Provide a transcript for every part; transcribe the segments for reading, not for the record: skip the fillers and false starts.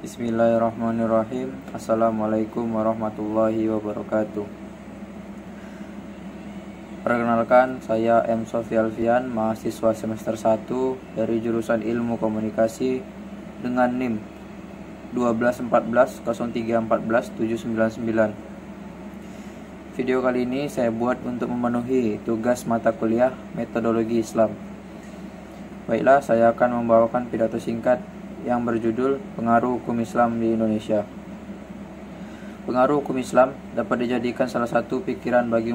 Bismillahirrahmanirrahim. Assalamualaikum warahmatullahi wabarakatuh. Perkenalkan, saya M. Sofi Alfian, mahasiswa semester 1 dari jurusan Ilmu Komunikasi dengan NIM 12140341799. Video kali ini saya buat untuk memenuhi tugas mata kuliah Metodologi Islam. Baiklah, saya akan membawakan pidato singkat yang berjudul Pengaruh Hukum Islam di Indonesia. Pengaruh hukum Islam dapat dijadikan salah satu pikiran bagi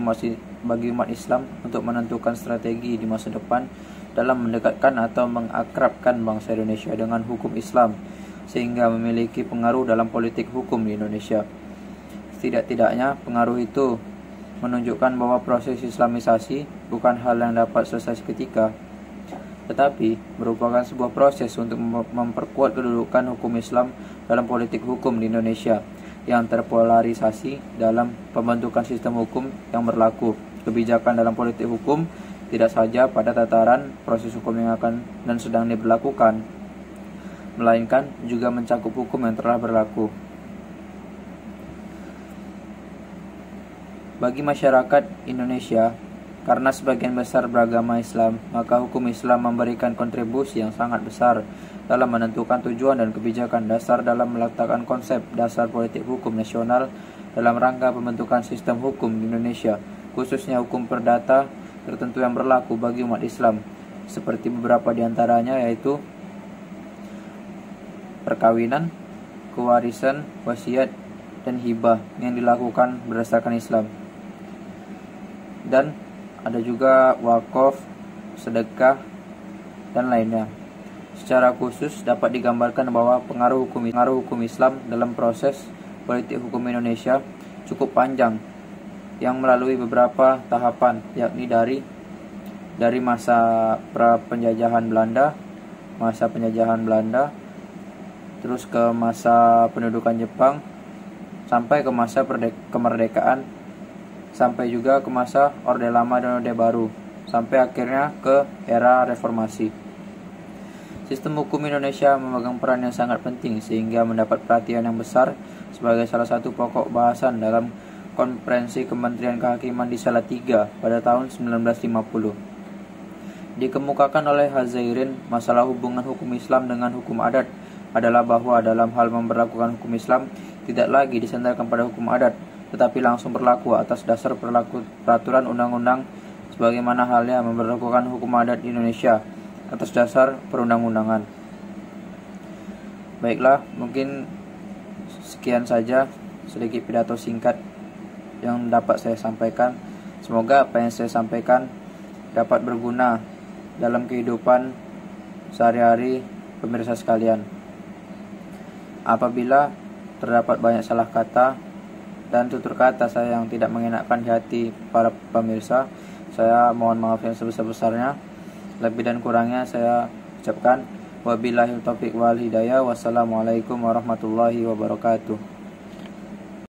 umat Islam untuk menentukan strategi di masa depan dalam mendekatkan atau mengakrabkan bangsa Indonesia dengan hukum Islam sehingga memiliki pengaruh dalam politik hukum di Indonesia. Setidak-tidaknya pengaruh itu menunjukkan bahwa proses Islamisasi bukan hal yang dapat selesai seketika, tetapi merupakan sebuah proses untuk memperkuat kedudukan hukum Islam dalam politik hukum di Indonesia yang terpolarisasi dalam pembentukan sistem hukum yang berlaku. Kebijakan dalam politik hukum tidak saja pada tataran proses hukum yang akan dan sedang diberlakukan, melainkan juga mencakup hukum yang telah berlaku. Bagi masyarakat Indonesia, karena sebagian besar beragama Islam, maka hukum Islam memberikan kontribusi yang sangat besar dalam menentukan tujuan dan kebijakan dasar dalam meletakkan konsep dasar politik hukum nasional dalam rangka pembentukan sistem hukum di Indonesia, khususnya hukum perdata tertentu yang berlaku bagi umat Islam, seperti beberapa di antaranya yaitu perkawinan, kewarisan, wasiat, dan hibah yang dilakukan berdasarkan Islam. Dan ada juga wakaf, sedekah, dan lainnya. Secara khusus dapat digambarkan bahwa pengaruh hukum Islam dalam proses politik hukum Indonesia cukup panjang, yang melalui beberapa tahapan, yakni dari masa penjajahan Belanda, terus ke masa pendudukan Jepang, sampai ke masa kemerdekaan, sampai juga ke masa Orde Lama dan Orde Baru, sampai akhirnya ke era reformasi. Sistem hukum Indonesia memegang peran yang sangat penting sehingga mendapat perhatian yang besar sebagai salah satu pokok bahasan dalam Konferensi Kementerian Kehakiman di Salatiga pada tahun 1950. Dikemukakan oleh Hazairin, masalah hubungan hukum Islam dengan hukum adat adalah bahwa dalam hal memberlakukan hukum Islam tidak lagi disandarkan pada hukum adat, tetapi langsung berlaku atas dasar peraturan undang-undang sebagaimana halnya memberlakukan hukum adat di Indonesia atas dasar perundang-undangan. Baiklah, mungkin sekian saja sedikit pidato singkat yang dapat saya sampaikan. Semoga apa yang saya sampaikan dapat berguna dalam kehidupan sehari-hari pemirsa sekalian. Apabila terdapat banyak salah kata dan tutur kata saya yang tidak mengenakan di hati para pemirsa, saya mohon maaf yang sebesar-besarnya. Lebih dan kurangnya saya ucapkan wabillahi taufiq wal hidayah. Wassalamualaikum warahmatullahi wabarakatuh.